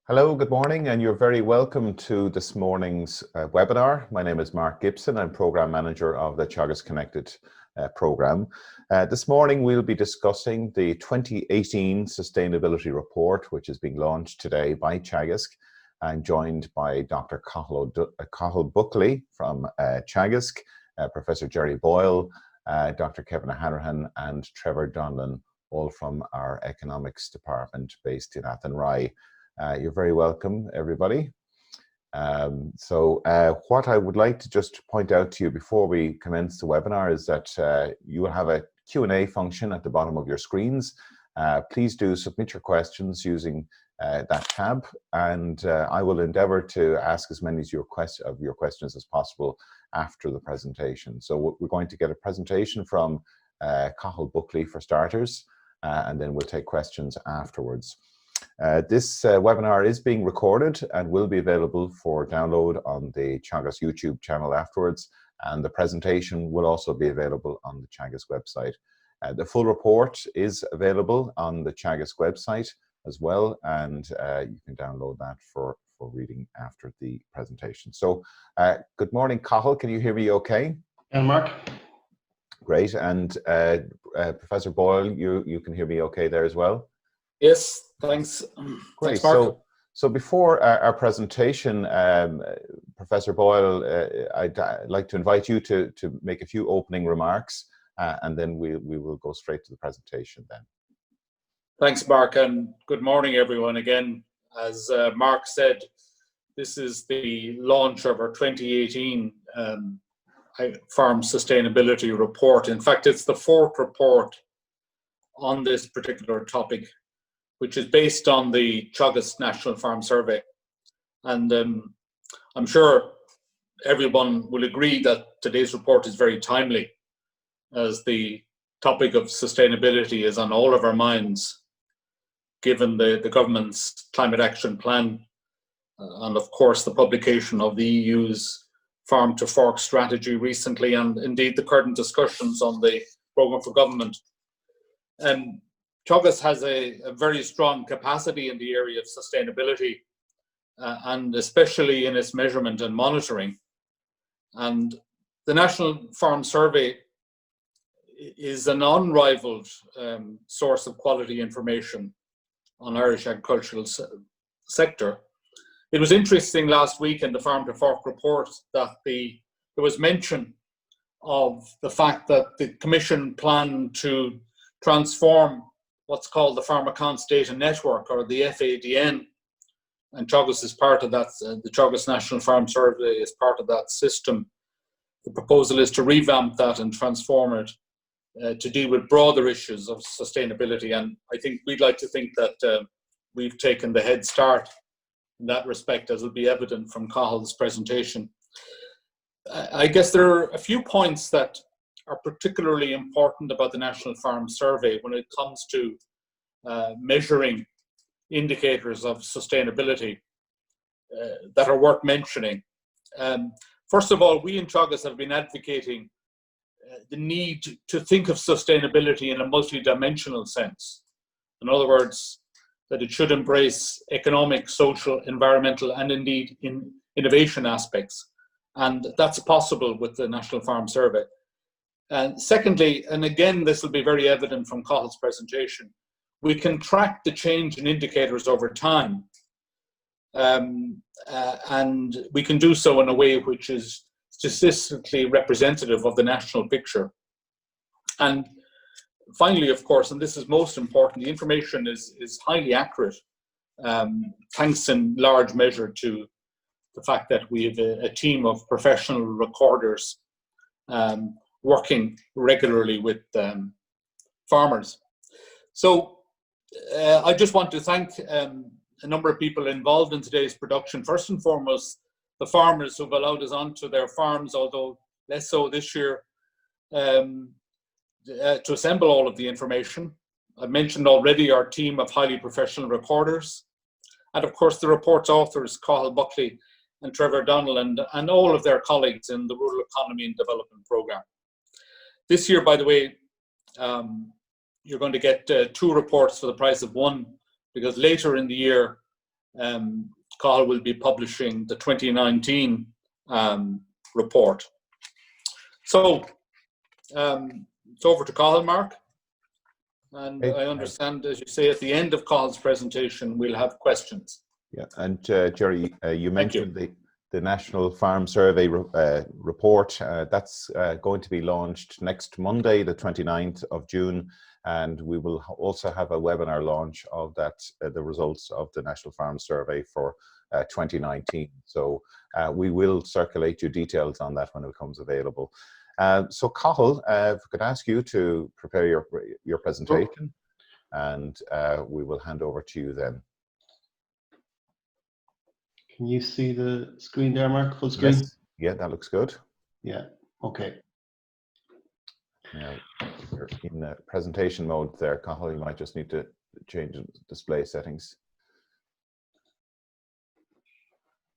Hello, good morning, and you're very welcome to this morning's webinar. My name is Mark Gibson. I'm Program Manager of the Teagasc Connected program. This morning we'll be discussing the 2018 Sustainability Report, which is being launched today by Teagasc. I'm joined by Dr. Cathal Buckley from Teagasc, Professor Jerry Boyle, Dr. Kevin O'Hanrahan, and Trevor Donlan, all from our Economics Department based in Athenry. You're very welcome, everybody. What I would like to just point out to you before we commence the webinar is that you will have a Q&A function at the bottom of your screens. Please do submit your questions using that tab, and I will endeavour to ask as many of your questions as possible after the presentation. So we're going to get a presentation from Cathal Buckley for starters, and then we'll take questions afterwards. This webinar is being recorded and will be available for download on the Teagasc YouTube channel afterwards, and the presentation will also be available on the Teagasc website. The full report is available on the Teagasc website as well, and you can download that for reading after the presentation. So good morning, Cathal. Can you hear me okay? And Mark? Great. And Professor Boyle, you can hear me okay there as well? Yes, thanks. Great. Thanks, Mark. So before our presentation, Professor Boyle, I'd like to invite you to make a few opening remarks, and then we will go straight to the presentation then. Thanks, Mark, and good morning, everyone. Again, as Mark said, this is the launch of our 2018 Farm Sustainability Report. In fact, it's the fourth report on this particular topic, which is based on the Teagasc National Farm Survey. And I'm sure everyone will agree that today's report is very timely, as the topic of sustainability is on all of our minds, given the government's climate action plan, and of course the publication of the EU's Farm to Fork strategy recently, and indeed the current discussions on the programme for government. Teagasc has a very strong capacity in the area of sustainability, and especially in its measurement and monitoring. And the National Farm Survey is an unrivaled source of quality information on Irish agricultural sector. It was interesting last week in the Farm to Fork report that there was mention of the fact that the Commission planned to transform what's called the Farm Accounts Data Network, or the FADN, and Teagasc is part of that. The Teagasc National Farm Survey is part of that system. The proposal is to revamp that and transform it to deal with broader issues of sustainability, and I think we'd like to think that we've taken the head start in that respect, as will be evident from Cathal's presentation. I guess there are a few points that are particularly important about the National Farm Survey when it comes to measuring indicators of sustainability that are worth mentioning. First of all, we in Teagasc have been advocating the need to think of sustainability in a multidimensional sense. In other words, that it should embrace economic, social, environmental, and indeed in innovation aspects. And that's possible with the National Farm Survey. And secondly, and again, this will be very evident from Cathal's presentation, we can track the change in indicators over time. And we can do so in a way which is statistically representative of the national picture. And finally, of course, and this is most important, the information is highly accurate, thanks in large measure to the fact that we have a team of professional recorders working regularly with farmers. So I just want to thank a number of people involved in today's production. First and foremost, the farmers who've allowed us onto their farms, although less so this year, to assemble all of the information. I mentioned already our team of highly professional recorders, and of course the report's authors, Cathal Buckley and Trevor Donlan, and all of their colleagues in the Rural Economy and Development Programme. This year, by the way, you're going to get 2 reports for the price of 1, because later in the year Cathal will be publishing the 2019 report. So it's over to Cathal, Mark. And I understand, as you say, at the end of Cathal's presentation, we'll have questions. Yeah, and Jerry, you mentioned the National Farm Survey report. That's going to be launched next Monday, the 29th of June, and we will also have a webinar launch of that, the results of the National Farm Survey for 2019. So we will circulate you details on that when it becomes available. So Cathal, if I could ask you to prepare your presentation, and we will hand over to you then. Can you see the screen there, Mark? Full screen? Yes. Yeah, that looks good. Yeah, okay. Now, if you're in the presentation mode there, Cathal, you might just need to change the display settings.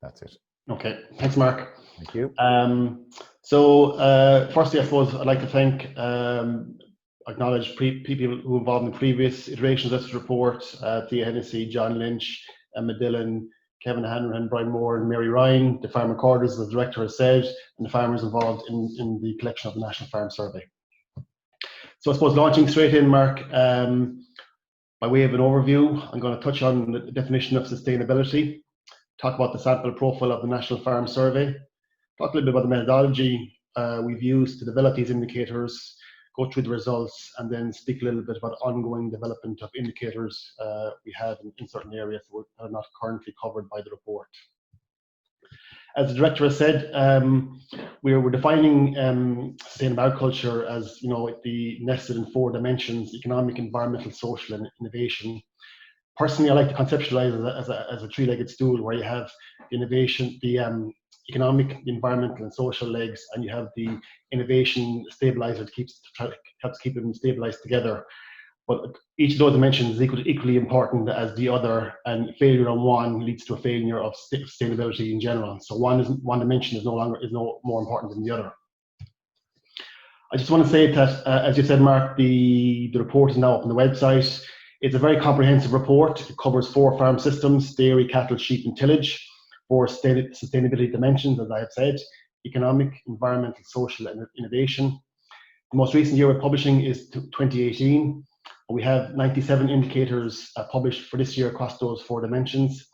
That's it. Okay, thanks, Mark. Thank you. Firstly, I suppose I'd like to thank, acknowledge people who were involved in previous iterations of this report, Thea Hennessy, John Lynch, Emma Dillon, Kevin Hanrahan, Brian Moore, and Mary Ryan, the farm recorders, as the director has said, and the farmers involved in the collection of the National Farm Survey. So I suppose launching straight in, Mark, by way of an overview, I'm going to touch on the definition of sustainability, talk about the sample profile of the National Farm Survey, talk a little bit about the methodology we've used to develop these indicators, go through the results, and then speak a little bit about ongoing development of indicators we have in certain areas that are not currently covered by the report. As the director has said, we're defining sustainable agriculture as, the nested in 4 dimensions: economic, environmental, social, and innovation. Personally, I like to conceptualize it as a 3-legged stool, where you have the innovation, the economic, the environmental, and social legs, and you have the innovation stabilizer that helps keep them stabilized together. But each of those dimensions is equally important as the other, and failure on one leads to a failure of sustainability in general. So one dimension is no more important than the other. I just want to say that, as you said, Mark, the report is now up on the website. It's a very comprehensive report. It covers 4 farm systems: dairy, cattle, sheep, and tillage. 4 sustainability dimensions, as I have said: economic, environmental, social, and innovation. The most recent year we're publishing is 2018. We have 97 indicators published for this year across those 4 dimensions.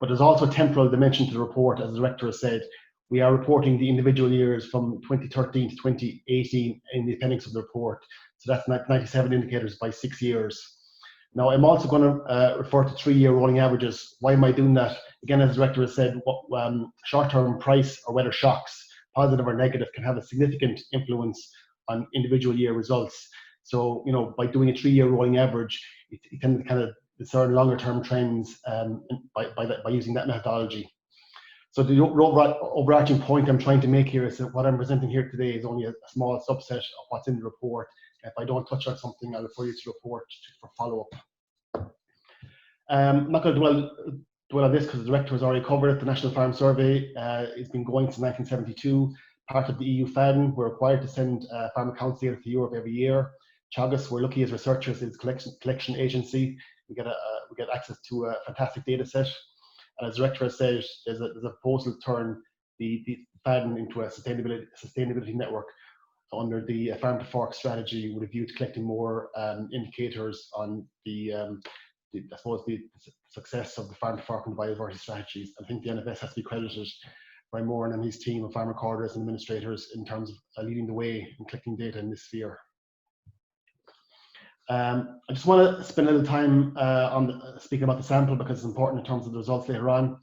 But there's also a temporal dimension to the report, as the director has said. We are reporting the individual years from 2013 to 2018 in the appendix of the report. So that's 97 indicators by 6 years. Now, I'm also going to refer to 3-year rolling averages. Why am I doing that? Again, as the director has said, short-term price or weather shocks, positive or negative, can have a significant influence on individual year results. So, by doing a 3-year rolling average, you can kind of discern longer-term trends by using that methodology. So the overarching point I'm trying to make here is that what I'm presenting here today is only a small subset of what's in the report. If I don't touch on something, I'll refer you to the report for follow-up. I'm not going to dwell on this because the director has already covered it. The National Farm Survey has been going since 1972, part of the EU FADN. We're required to send farm accounts data to Europe every year. Teagasc, we're lucky as researchers, is collection agency. We get access to a fantastic data set. And as the director has said, there's a proposal to turn the FADN into a sustainability network under the Farm to Fork strategy, with a view to collecting more indicators on the success of the Farm to Fork and biodiversity strategies. I think the NFS has to be credited by Moran and his team of farm recorders and administrators in terms of leading the way in collecting data in this sphere. I just want to spend a little time speaking about the sample, because it's important in terms of the results later on.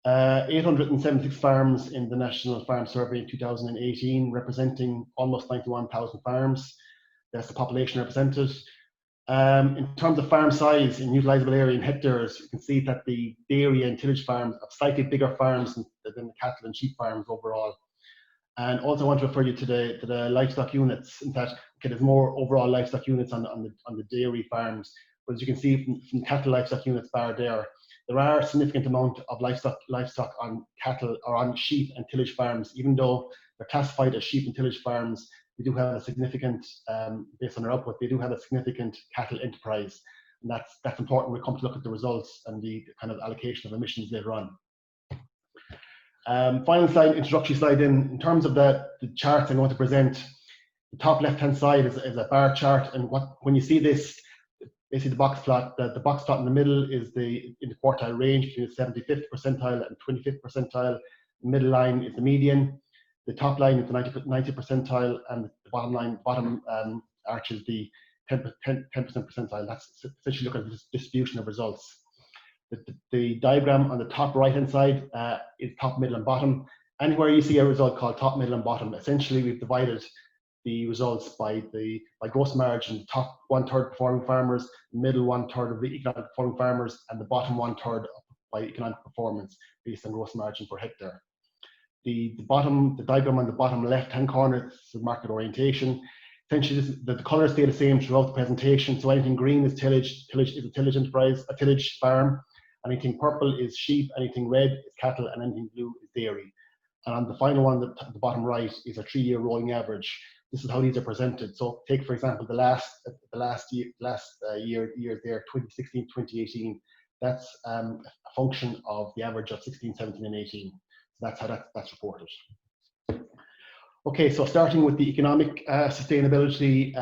876 farms in the National Farm Survey in 2018, representing almost 91,000 farms. That's the population represented. In terms of farm size in utilisable area in hectares, you can see that the dairy and tillage farms have slightly bigger farms than the cattle and sheep farms overall. And also I want to refer you to the livestock units. In fact, there's more overall livestock units on the dairy farms. But as you can see from cattle livestock units bar there are a significant amount of livestock on cattle or on sheep and tillage farms. Even though they're classified as sheep and tillage farms, they do have a significant, based on their output, they do have a significant cattle enterprise. And that's important when we come to look at the results and the kind of allocation of emissions later on. Final slide, introductory slide in terms of the charts I'm going to present. The top left-hand side is a bar chart, and when you see this, basically the box plot, the box plot in the middle is in the quartile range between the 75th percentile and 25th percentile. The middle line is the median. The top line is the 90th percentile, and the bottom arch is the 10% percentile. That's essentially looking at the distribution of results. The diagram on the top right-hand side is top, middle, and bottom. Anywhere you see a result called top, middle, and bottom, essentially we've divided the results by gross margin. Top 1/3 performing farmers, middle 1/3 of the economic performing farmers, and the bottom 1/3 by economic performance based on gross margin per hectare. The diagram on the bottom left-hand corner is the market orientation. Essentially, the colours stay the same throughout the presentation. So anything green is tillage. Tillage is a tillage enterprise, a tillage farm. Anything purple is sheep. Anything red is cattle, and anything blue is dairy. And on the final one, the bottom right, is a 3-year rolling average. This is how these are presented. So take, for example, the last year there, 2016, 2018. That's a function of the average of 16, 17, and 18. So that's how that's reported. Okay, so starting with the economic sustainability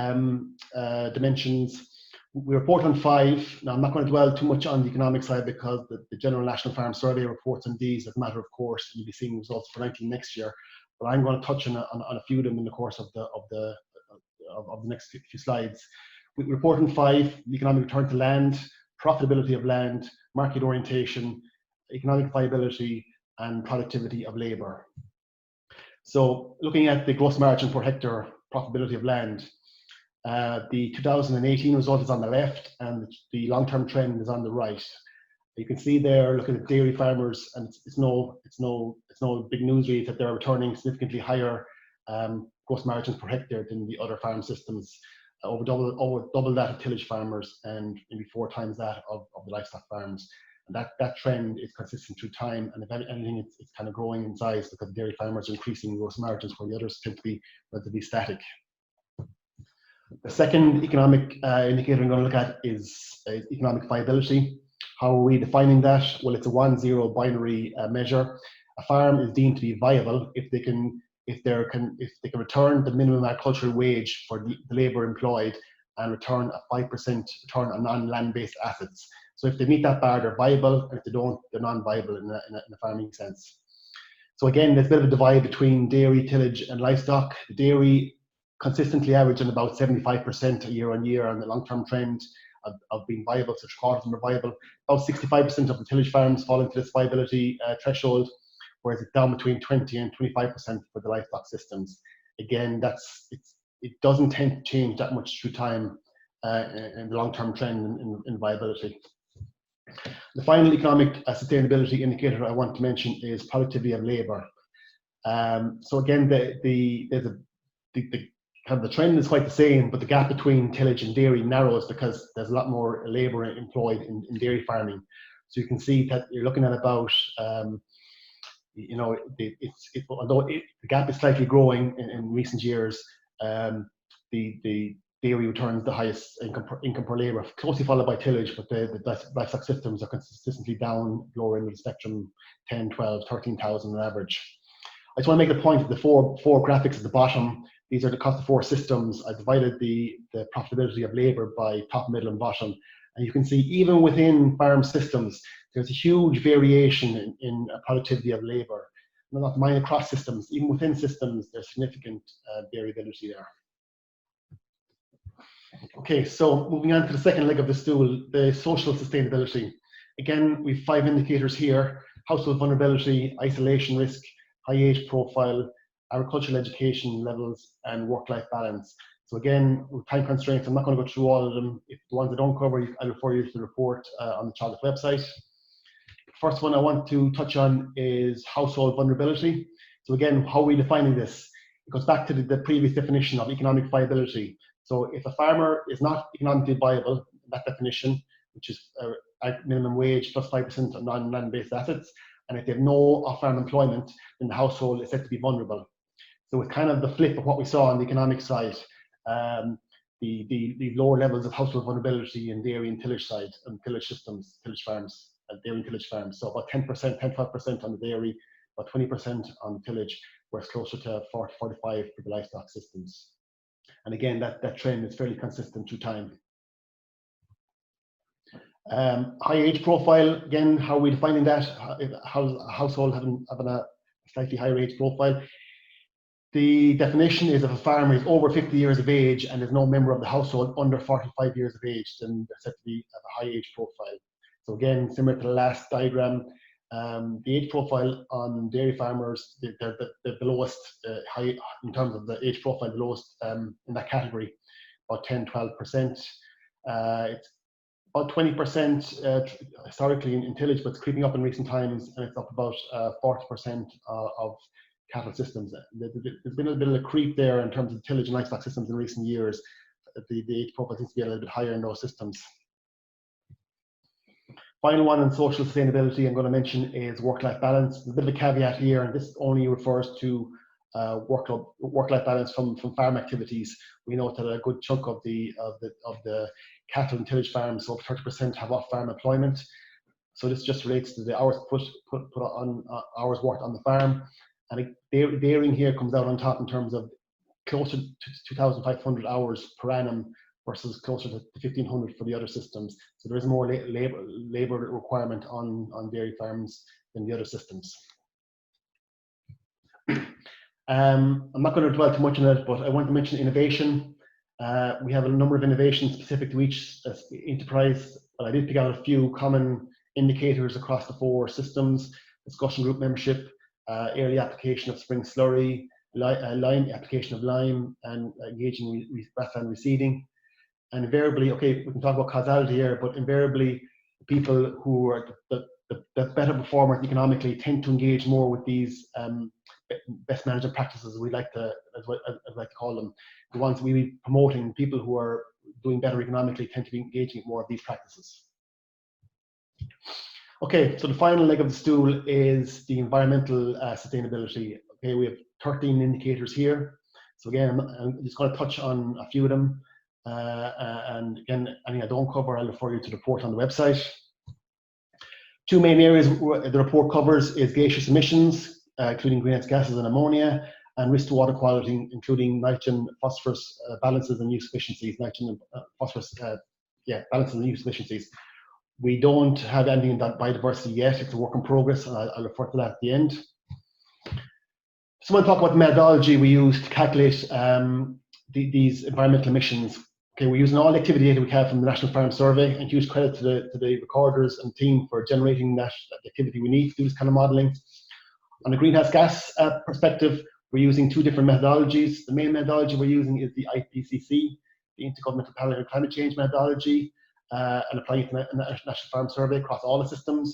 dimensions, we report on 5. Now, I'm not going to dwell too much on the economic side because the General National Farm Survey reports on these as a matter of course, and you'll be seeing results for 19 next year. But I'm going to touch on a few of them in the course of the next few slides. We report on 5: the economic return to land, profitability of land, market orientation, economic viability, and productivity of labour. So looking at the gross margin per hectare, profitability of land, the 2018 result is on the left and the long-term trend is on the right. You can see there, looking at dairy farmers, and it's no big news really that they're returning significantly higher gross margins per hectare than the other farm systems, over double that of tillage farmers and maybe 4 times that of the livestock farms. And that trend is consistent through time, and if anything, it's kind of growing in size because dairy farmers are increasing gross margins, where the others tend to be relatively static. The second economic indicator I'm going to look at is economic viability. How are we defining that? Well, it's a 1-0 binary measure. A farm is deemed to be viable if they can return the minimum agricultural wage for the labour employed and return a 5% return on non-land-based assets. So if they meet that bar, they're viable, and if they don't, they're non-viable in a farming sense. So again, there's a bit of a divide between dairy, tillage, and livestock. The dairy consistently averaging about 75% year on year on the long-term trend of being viable, so 3/4 of them are viable. About 65% of the tillage farms fall into this viability threshold, whereas it's down between 20 and 25% for the livestock systems. Again, it doesn't tend to change that much through time in the long-term trend in viability. The final economic sustainability indicator I want to mention is productivity of labour. So again, the trend is quite the same, but the gap between tillage and dairy narrows because there's a lot more labour employed in dairy farming. So you can see that you're looking at about, although the gap is slightly growing in recent years, the dairy returns the highest income per labour, closely followed by tillage, but the livestock systems are consistently down lower end of the spectrum, 10, 12, 13,000 on average. I just want to make the point that the four graphics at the bottom, these are across the 4 systems. I divided the profitability of labour by top, middle, and bottom. And you can see even within farm systems, there's a huge variation in productivity of labour. Not mind across systems, even within systems, there's significant variability there. Okay, so moving on to the second leg of the stool, the social sustainability. Again, we have 5 indicators here: household vulnerability, isolation risk, high age profile, agricultural education levels, and work-life balance. So again, with time constraints, I'm not going to go through all of them. If the ones I don't cover, I'll refer you to the report on the Teagasc website. First one I want to touch on is household vulnerability. So again, how are we defining this? It goes back to the previous definition of economic viability. So if a farmer is not economically viable, that definition, which is minimum wage plus 5% of non-land-based assets, and if they have no off-farm employment, then the household is said to be vulnerable. So it's kind of the flip of what we saw on the economic side. the lower levels of household vulnerability in dairy and tillage side and tillage systems, tillage farms, dairy and tillage farms. So about 10%, 10-12% on the dairy, about 20% on the tillage, whereas closer to 40-45% for the livestock systems. And again, that trend is fairly consistent through time. High age profile, again, how are we defining that? How a household having a slightly higher age profile? The definition is if a farmer is over 50 years of age and is no member of the household under 45 years of age, then they're said to be of a high age profile. So again, similar to the last diagram, the age profile on dairy farmers, they're the lowest high in terms of the age profile, the lowest in that category, about 10-12%. It's about 20% historically in tillage, but it's creeping up in recent times, and it's up about 40% of cattle systems. There's been a bit of a creep there in terms of tillage and livestock systems in recent years. The age profile seems to be a little bit higher in those systems. Final one on social sustainability I'm going to mention is work-life balance. There's a bit of a caveat here, and this only refers to work-life balance from farm activities. We know that a good chunk of the cattle and tillage farms, so 30%, have off-farm employment. So this just relates to the hours put on hours worked on the farm. And dairying here comes out on top in terms of closer to 2,500 hours per annum versus closer to 1,500 for the other systems. So there is more labor requirement on dairy farms than the other systems. I'm not going to dwell too much on it, but I want to mention innovation. We have a number of innovations specific to each enterprise, but I did pick out a few common indicators across the 4 systems: discussion group membership, early application of spring slurry, lime application of lime, and engaging grassland reseeding. And invariably, okay, we can talk about causality here, but invariably, people who are the better performers economically tend to engage more with these best management practices, we like to, as I like to call them. The ones we be promoting, people who are doing better economically tend to be engaging in more of these practices. Okay, so the final leg of the stool is the environmental sustainability. Okay, we have 13 indicators here. So again, I'm just going to touch on a few of them. And again, anything I don't cover, I'll refer you to the report on the website. 2 main areas the report covers is gaseous emissions, including greenhouse gases and ammonia, and risk to water quality, including nitrogen, phosphorus balances and use efficiencies. Nitrogen and phosphorus, balances and use efficiencies. We don't have anything in that biodiversity yet. It's a work in progress, and I'll refer to that at the end. So I want to talk about the methodology we use to calculate these environmental emissions. Okay, we're using all the activity data we have from the National Farm Survey, and huge credit to the recorders and team for generating that activity we need to do this kind of modelling. On the greenhouse gas perspective, we're using 2 different methodologies. The main methodology we're using is the IPCC, the Intergovernmental Panel on Climate Change methodology, and applying it to the National Farm Survey across all the systems.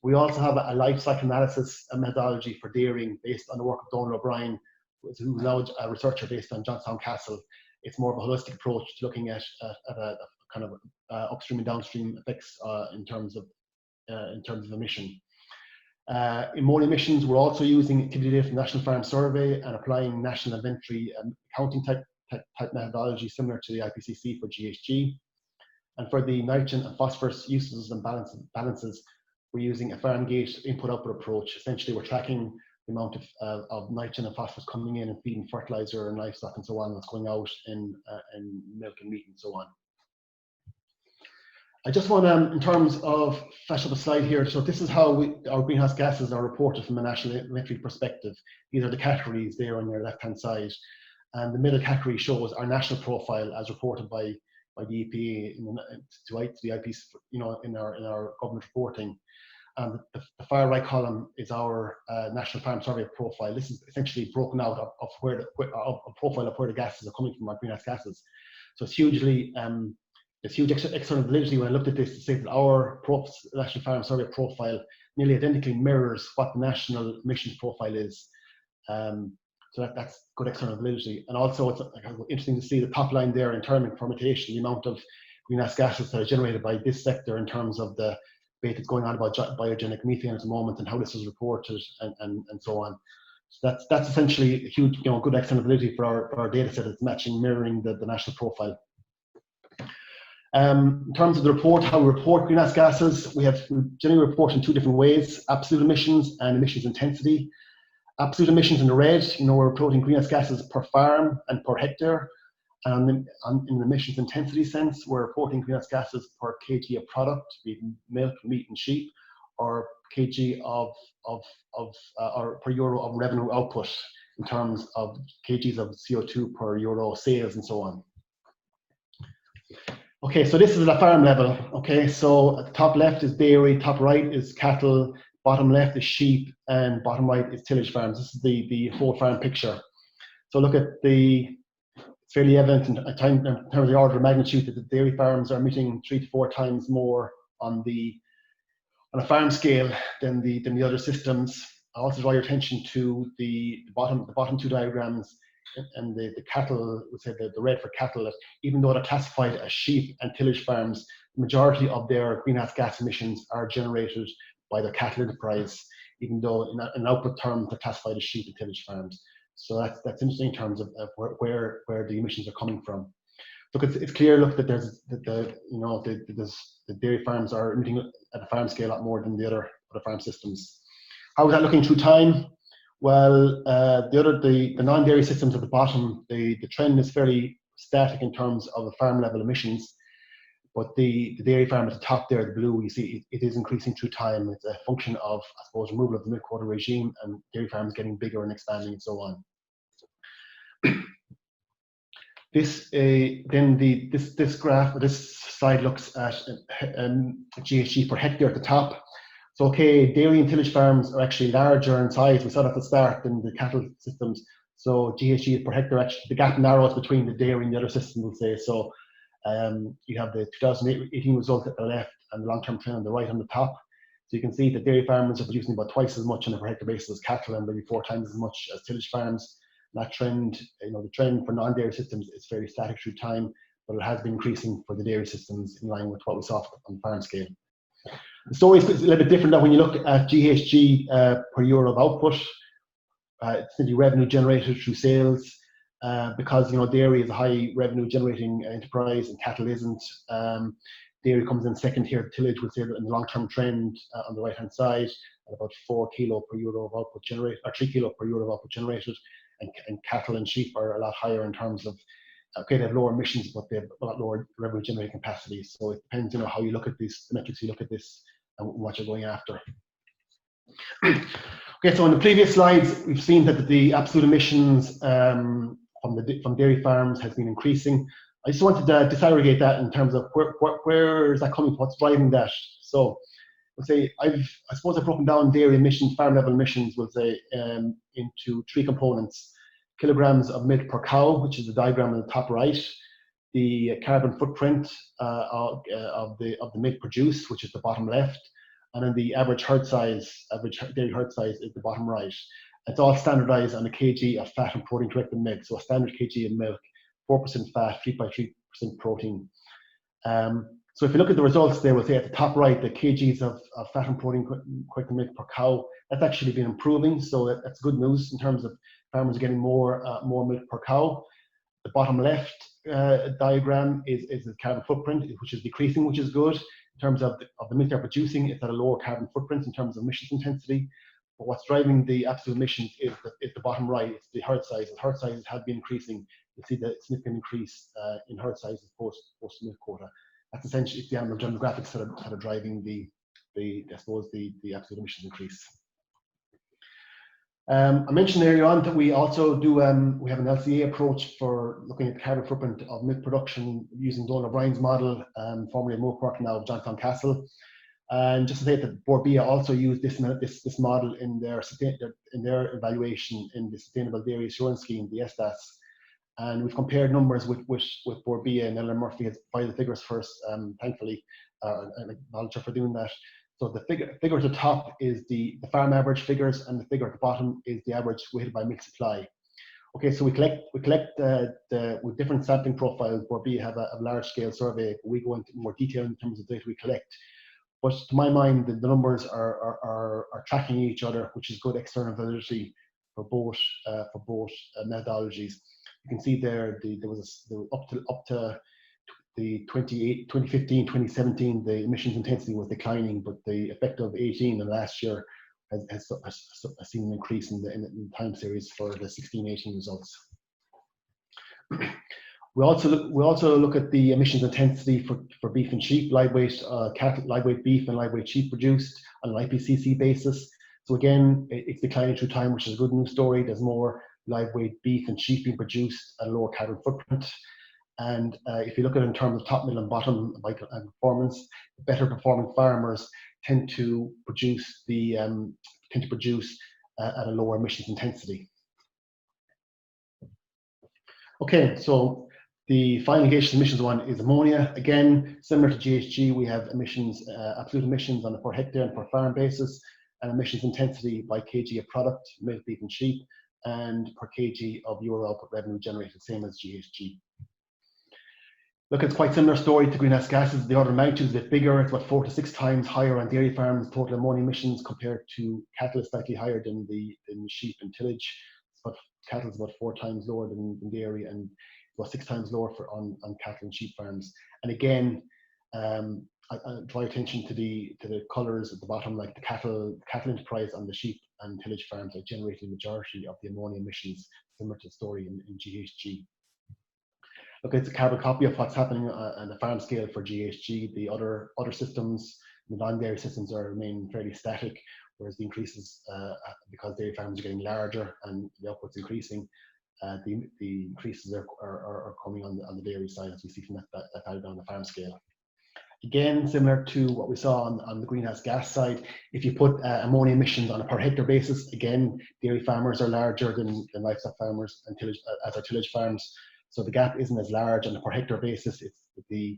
We also have a life cycle analysis methodology for dairying based on the work of Donald O'Brien, who's now a researcher based on Johnstown Castle. It's more of a holistic approach to looking at a kind of upstream and downstream effects in terms of emission. In more emissions, we're also using activity data from the National Farm Survey and applying national inventory accounting type methodology similar to the IPCC for GHG. And for the nitrogen and phosphorus uses and balances, we're using a farm gate input-output approach. Essentially, we're tracking the amount of nitrogen and phosphorus coming in and feeding fertilizer and livestock and so on, that's going out in milk and meat and so on. I just want to, in terms of, flash up a slide here. So this is how our greenhouse gases are reported from a national inventory perspective. These are the categories there on your left-hand side. And the middle category shows our national profile as reported by the EPA to the IPC, in our government reporting. And the far right column is our National Farm Survey profile. This is essentially broken out of a profile of where the gases are coming from, our greenhouse gases. So it's hugely, it's huge external validity when I looked at this to say that our National Farm Survey profile nearly identically mirrors what the national emissions profile is. So that's good external validity. And also it's interesting to see the top line there in terms of permutation, the amount of greenhouse gases that are generated by this sector in terms of the debate that's going on about biogenic methane at the moment and how this is reported and so on. So that's essentially a huge, good external validity for our data set. It's matching, mirroring the national profile. In terms of the report, how we report greenhouse gases, we generally report in two different ways: absolute emissions and emissions intensity. Absolute emissions in the red, we're reporting greenhouse gases per farm and per hectare. And in the emissions intensity sense, we're reporting greenhouse gases per kg of product, be it milk, meat, and sheep, or kg or per euro of revenue output in terms of kgs of CO2 per euro sales and so on. Okay, so this is at a farm level. Okay, so at the top left is dairy, top right is cattle, bottom left is sheep, and bottom right is tillage farms. This is the whole farm picture. So look at it's fairly evident in terms of the order of magnitude that the dairy farms are emitting 3 to 4 times more on a farm scale than the other systems. I also draw your attention to the bottom two diagrams and the cattle, we say the red for cattle. Even though they're classified as sheep and tillage farms, the majority of their greenhouse gas emissions are generated by the cattle enterprise, even though in output terms they're classified as sheep and tillage farms. So that's interesting in terms of where the emissions are coming from. Look, it's clear. Look, that the dairy farms are emitting at a farm scale a lot more than the other farm systems. How is that looking through time? Well, the non-dairy systems at the bottom, the trend is fairly static in terms of the farm level emissions, but the dairy farm at the top there, the blue, you see it is increasing through time. It's a function of, I suppose, removal of the milk quota regime and dairy farms getting bigger and expanding and so on. This graph, or this slide looks at GHG per hectare at the top. So, okay, dairy and tillage farms are actually larger in size, we saw that at the start, than the cattle systems. So GHG per hectare, actually, the gap narrows between the dairy and the other systems, we'll say. So you have the 2018 result at the left and the long-term trend on the right on the top. So you can see that dairy farmers are producing about twice as much on a per hectare basis as cattle, and maybe 4 times as much as tillage farms. And that trend, the trend for non-dairy systems is fairly static through time, but it has been increasing for the dairy systems in line with what we saw on the farm scale. The story is a little bit different now when you look at GHG per euro of output. It's simply revenue generated through sales, because dairy is a high revenue generating enterprise and cattle isn't. Dairy comes in second here. Tillage, we'll say that in the long-term trend on the right-hand side, at about 4 kilo per euro of output generated, or 3 kilo per euro of output generated, and cattle and sheep are a lot higher in terms of. Okay, they have lower emissions, but they have a lot lower revenue generating capacity. So it depends, how you look at these metrics, you look at this, and what you're going after. Okay, so in the previous slides, we've seen that the absolute emissions from dairy farms has been increasing. I just wanted to disaggregate that in terms of where is that coming from, what's driving that. So we'll say I suppose I've broken down dairy emissions, farm level emissions, we'll say, into 3 components. Kilograms of milk per cow, which is the diagram on the top right, the carbon footprint of the milk produced, which is the bottom left, and then the average dairy herd size is the bottom right. It's all standardized on a kg of fat and protein corrected milk. So a standard kg of milk, 4% fat, 3.3% protein. So if you look at the results there, we'll say at the top right, the kgs of fat and protein corrected milk per cow, that's actually been improving. So that's good news in terms of farmers are getting more milk per cow. The bottom left diagram is the carbon footprint, which is decreasing, which is good. In terms of the milk they're producing, it's at a lower carbon footprint in terms of emissions intensity. But what's driving the absolute emissions is the bottom right, it's the herd size. The herd sizes have been increasing. You see the significant increase in herd sizes post milk quota. That's essentially, it's the animal demographics that are driving the absolute emissions increase. I mentioned earlier on that we also do we have an LCA approach for looking at the carbon footprint of milk production using Donald O'Brien's model, formerly Milk Work, now Johnstown Castle. And just to say that Borbia also used this model in their evaluation in the Sustainable Dairy Assurance Scheme, the SDAS. And we've compared numbers with Borbia, and Ellen Murphy has provided the figures first, thankfully, and acknowledge her for doing that. So the figure at the top is the farm average figures, and the figure at the bottom is the average weighted by milk supply. Okay, so we collect with different sampling profiles. Borbia have a large scale survey. We go into more detail in terms of data we collect. But to my mind, the numbers are tracking each other, which is good external validity for both methodologies. You can see there was up to 2015, 2017, the emissions intensity was declining, but the effect of 18 and last year has seen an increase in the time series for the 16-18 results. We also look at the emissions intensity for beef and sheep, live weight beef and live weight sheep produced on an IPCC basis. So again, it's declining through time, which is a good news story. There's more live weight beef and sheep being produced at a lower carbon footprint. And if you look at it in terms of top, middle, and bottom performance, better performing farmers tend to produce at a lower emissions intensity. Okay, so the final gaseous emissions one is ammonia. Again, similar to GHG, we have emissions, absolute emissions on a per hectare and per farm basis, and emissions intensity by kg of product, milk, beef, and sheep, and per kg of euro output revenue generated, same as GHG. Look, it's quite similar story to greenhouse gases. The order of magnitude is a bit bigger. It's about 4 to 6 times higher on dairy farms. Total ammonia emissions compared to cattle is slightly higher than the sheep and tillage. But cattle is about 4 times lower than dairy, and about 6 times lower on cattle and sheep farms. And again, I draw attention to the colours at the bottom, like the cattle enterprise on the sheep and tillage farms are generating the majority of the ammonia emissions, similar to the story in GHG. Look, it's a carbon copy of what's happening on the farm scale for GHG. The other systems, the non-dairy systems, are remaining fairly static, whereas the increases, because dairy farms are getting larger and the output's increasing, the increases are coming on the dairy side, as we see from that diagram on the farm scale. Again, similar to what we saw on the greenhouse gas side, if you put ammonia emissions on a per hectare basis, again, dairy farmers are larger than livestock farmers and as our tillage farms. So the gap isn't as large on a per hectare basis. It's the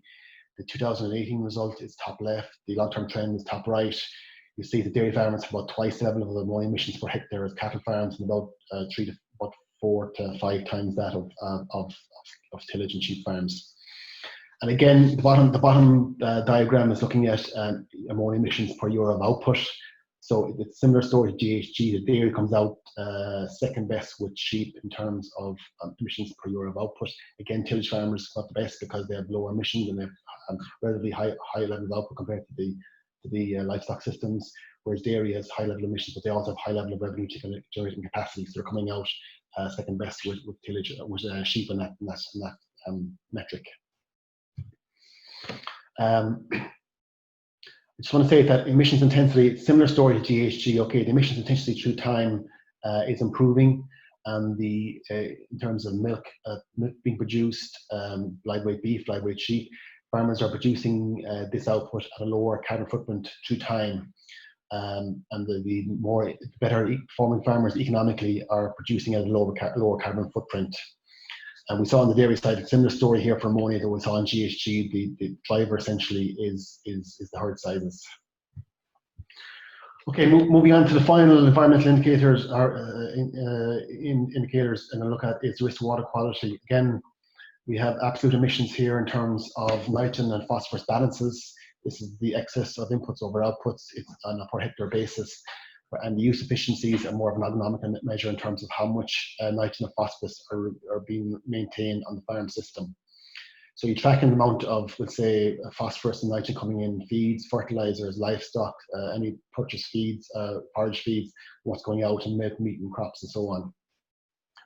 2018 result is top left, the long-term trend is top right. You see the dairy farmers have about twice the level of ammonia emissions per hectare as cattle farms, and about 4 to 5 times that of tillage and sheep farms. And again, the bottom diagram is looking at ammonia emissions per euro of output. So it's similar story to GHG. The dairy comes out second best with sheep in terms of emissions per euro of output. Again, tillage farmers not the best because they have lower emissions and they have relatively high level of output compared to the livestock systems. Whereas dairy has high level emissions, but they also have high level of revenue generating capacity. So they're coming out second best with tillage, with sheep in that metric. I just want to say that emissions intensity, similar story to GHG. Okay, the emissions intensity through time is improving, and in terms of milk being produced, live weight beef, live weight sheep, farmers are producing this output at a lower carbon footprint through time, and the better performing farmers economically are producing at a lower carbon footprint. And we saw on the dairy side a similar story here for ammonia that we saw on GHG. The driver essentially is the herd sizes. Okay, moving on to the final environmental indicators, indicators, and a look at its risk water quality. Again, we have absolute emissions here in terms of nitrogen and phosphorus balances. This is the excess of inputs over outputs. It's on a per hectare basis. And the use efficiencies are more of an agronomic measure in terms of how much nitrogen and phosphorus are being maintained on the farm system. So you track an amount of, let's say, phosphorus and nitrogen coming in feeds, fertilizers, livestock, any purchased feeds, forage feeds, what's going out in milk, meat, and crops, and so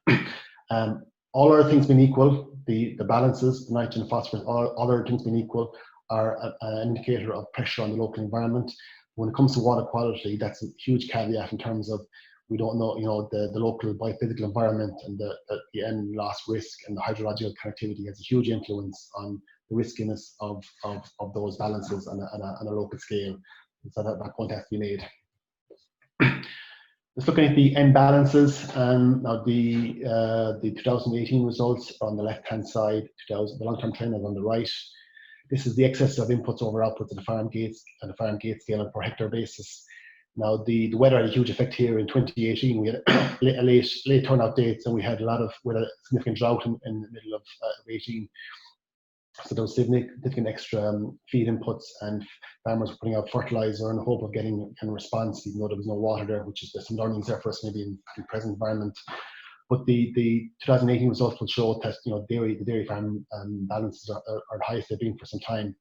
on. All other things being equal, the balances, the nitrogen and phosphorus, all other things being equal, are an indicator of pressure on the local environment. When it comes to water quality, that's a huge caveat in terms of we don't know, the local biophysical environment and the end loss risk and the hydrological connectivity has a huge influence on the riskiness of those balances on a local scale. So that point has to be made. Let's look at the end balances, and now the 2018 results are on the left-hand side, the long-term trend is on the right. This is the excess of inputs over outputs at the farm gates and the farm gate scale on a per hectare basis. Now, the weather had a huge effect here in 2018. We had a late turnout dates, and we had a significant drought in the middle of 18. So there was significant extra feed inputs, and farmers were putting out fertilizer in the hope of getting a response, even though there was no water there, which is there's some learnings there for us maybe in the present environment. But the 2018 results will show that the dairy farm balances are the highest they've been for some time.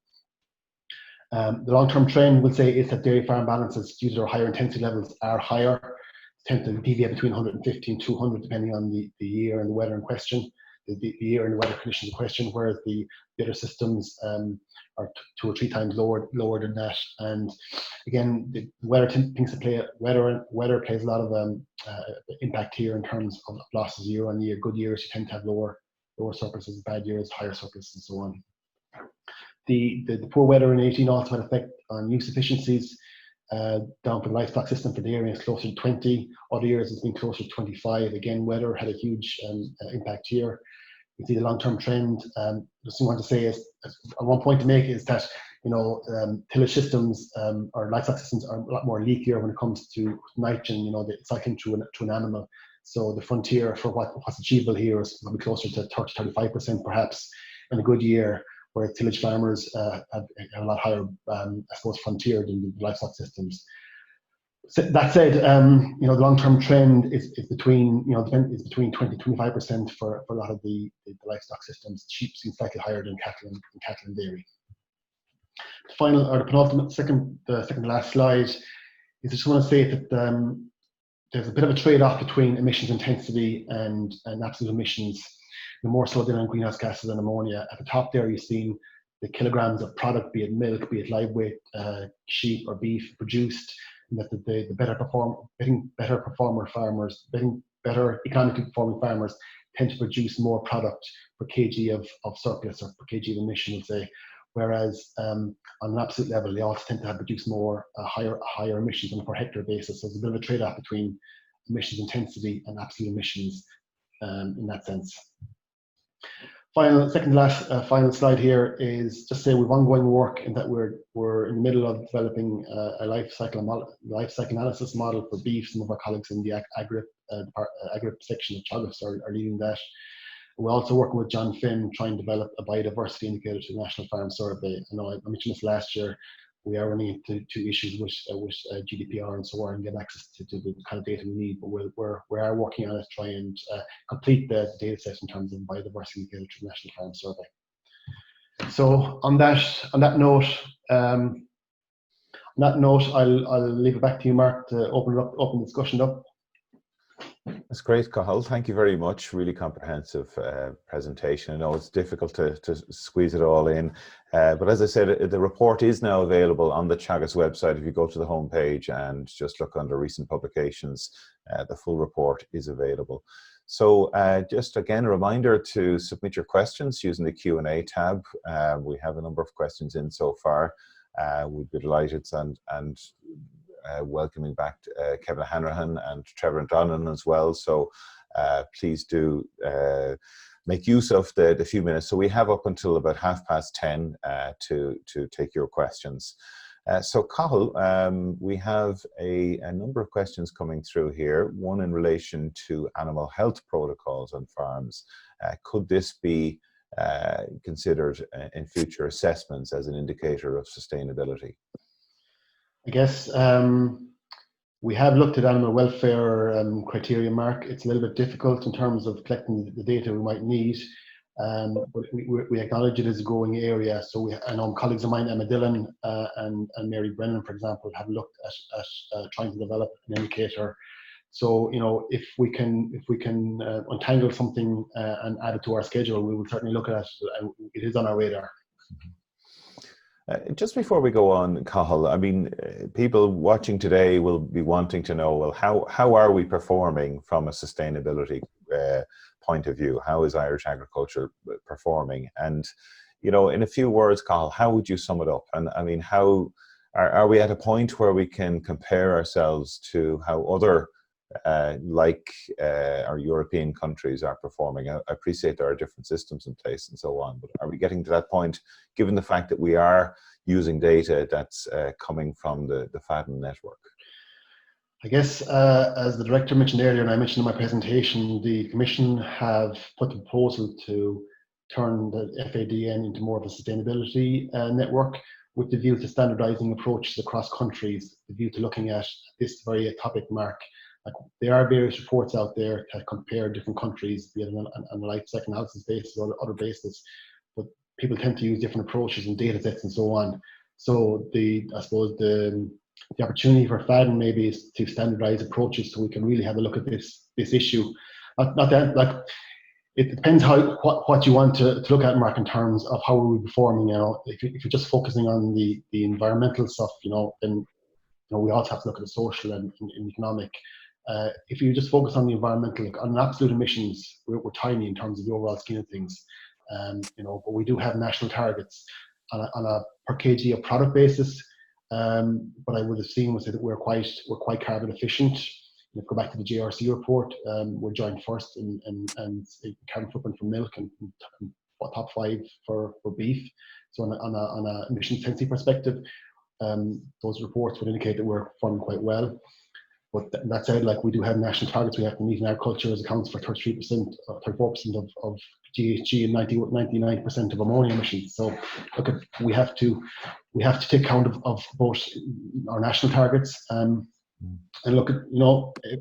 The long-term trend would say is that dairy farm balances, due to their higher intensity levels, are higher, tend to deviate between 150 and 200 depending on the year and the weather in question, the year and the weather conditions in question, whereas the other systems are 2 or 3 times lower than that. And again, the weather things to play. Weather plays a lot of impact here in terms of losses year on year. Good years you tend to have lower surpluses, bad years higher surpluses, and so on. The poor weather in 18 also had effect on use efficiencies. Down for the livestock system for dairy it's closer to 20. Other years it's been closer to 25. Again, weather had a huge impact here. You see the long-term trend. Just thing I want to say is, one point to make is that tillage systems or livestock systems are a lot more leakier when it comes to nitrogen. They're cycling through an animal. So the frontier for what's achievable here is probably closer to 30-35% perhaps in a good year, where tillage farmers have a lot higher, frontier than the livestock systems. So that said, the long-term trend is between 20-25% for a lot of the livestock systems. Sheep seem slightly higher than cattle and dairy. The final, or the penultimate, the second to last slide is I just want to say that there's a bit of a trade-off between emissions intensity and absolute emissions. More so than on greenhouse gases and ammonia. At the top there, you've seen the kilograms of product, be it milk, be it live weight sheep or beef produced, and that the better economically performing farmers tend to produce more product per kg of surplus or per kg of emission, we'll say. Whereas on an absolute level, they also tend to produce more higher emissions on a per hectare basis. So there's a bit of a trade-off between emissions intensity and absolute emissions in that sense. Final slide here is just say we've ongoing work in that we're in the middle of developing a life cycle analysis model for beef. Some of our colleagues in the agri section of Teagasc are leading that. We're also working with John Finn trying to develop a biodiversity indicator to the National Farm Survey. I know I mentioned this last year. We are running into 2 issues with GDPR and so on, and get access to the kind of data we need. But we are working on it to try and complete the data set in terms of biodiversity indicator to the National Farm Survey. So on that note, I'll leave it back to you, Mark, to open the discussion up. That's great, Cathal. Thank you very much. Really comprehensive presentation. I know it's difficult to squeeze it all in, but as I said, the report is now available on the Teagasc website. If you go to the homepage and just look under recent publications, the full report is available. So just again, a reminder to submit your questions using the Q&A tab. We have a number of questions in so far. We'd be delighted and welcoming back Kevin Hanrahan and Trevor Donnan as well. So please do make use of the few minutes. So we have up until about 10:30 to take your questions. So Cathal, we have a number of questions coming through here. One in relation to animal health protocols on farms. Could this be considered in future assessments as an indicator of sustainability? I guess we have looked at animal welfare criteria, Mark. It's a little bit difficult in terms of collecting the data we might need, but we acknowledge it as a growing area. So I know colleagues of mine, Emma Dillon and Mary Brennan, for example, have looked at trying to develop an indicator. So if we can untangle something and add it to our schedule, we will certainly look at it. It is on our radar. Just before we go on, Cathal, I mean, people watching today will be wanting to know, well, how are we performing from a sustainability point of view? How is Irish agriculture performing? And, in a few words, Cathal, how would you sum it up? And I mean, how are we at a point where we can compare ourselves to how other our European countries are performing? I appreciate there are different systems in place and so on, but are we getting to that point, given the fact that we are using data that's coming from the FADN network? I guess, as the director mentioned earlier, and I mentioned in my presentation, the Commission have put a proposal to turn the FADN into more of a sustainability network, with the view to standardising approaches across countries, the view to looking at this very topic, Mark. there are various reports out there that compare different countries, be it on a life cycle analysis basis or other basis, but people tend to use different approaches and data sets and so on. So I suppose the opportunity for FADN maybe is to standardize approaches so we can really have a look at this issue. Not that, like, it depends what you want to look at, Mark, in terms of how we're performing. If you're just focusing on the environmental stuff, then we also have to look at the social and economic. If you just focus on the environmental, like on absolute emissions, we're tiny in terms of the overall scheme of things. But we do have national targets on a per kg of product basis. But I would have seen was that we're quite carbon efficient. If you go back to the JRC report, we're joined first in carbon footprint for milk and top 5 for beef. So on a emission intensity perspective, those reports would indicate that we're performing quite well. But that said, like, we do have national targets we have to meet in agriculture, as accounts for 33%, 34% of GHG and 99% of ammonia emissions. So look, we have to take account of both our national targets and look at,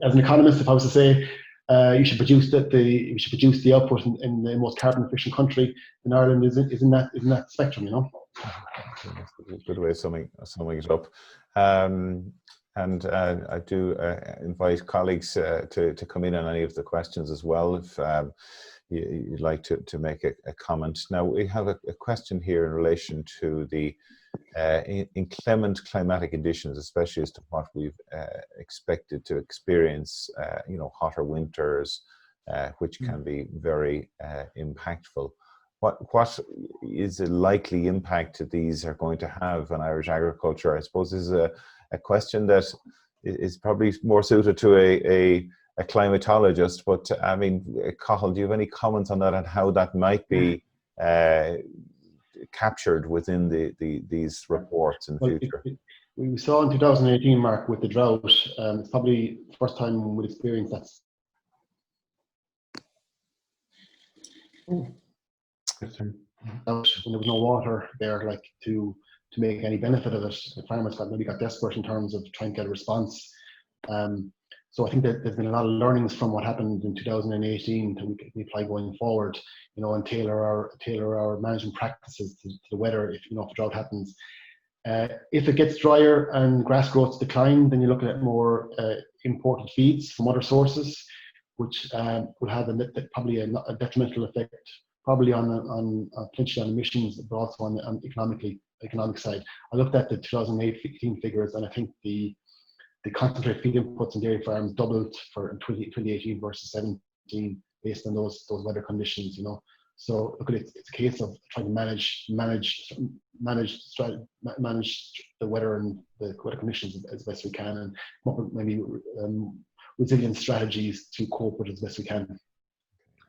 as an economist, if I was to say you should produce the output in the most carbon efficient country, in Ireland is in that spectrum, That's a good way of summing it up. And I do invite colleagues to come in on any of the questions as well, if you'd like to make a comment. Now, we have a question here in relation to the inclement climatic conditions, especially as to what we've expected to experience, hotter winters, which can be very impactful. What is the likely impact that these are going to have on Irish agriculture? I suppose this is a question that is probably more suited to a climatologist, but I mean, Cathal, do you have any comments on that and how that might be captured within these reports in the future? We saw in 2018, Mark, with the drought, it's probably the first time we'd experienced that. When there was no water there, like to make any benefit of it, the farmers maybe got desperate in terms of trying to get a response. So I think that there's been a lot of learnings from what happened in 2018 that we can apply going forward, and tailor our management practices to the weather if the drought happens. If it gets drier and grass growths decline, then you look at more imported feeds from other sources, which will have probably a detrimental effect, probably potentially on emissions, but also on economic side. I looked at the 2018 figures, and I think the concentrate feed inputs in dairy farms doubled for 2018 versus 17 based on those weather conditions. So look, it's a case of trying to manage the weather and the weather conditions as best we can, and come up with maybe resilient strategies to cope with as best we can.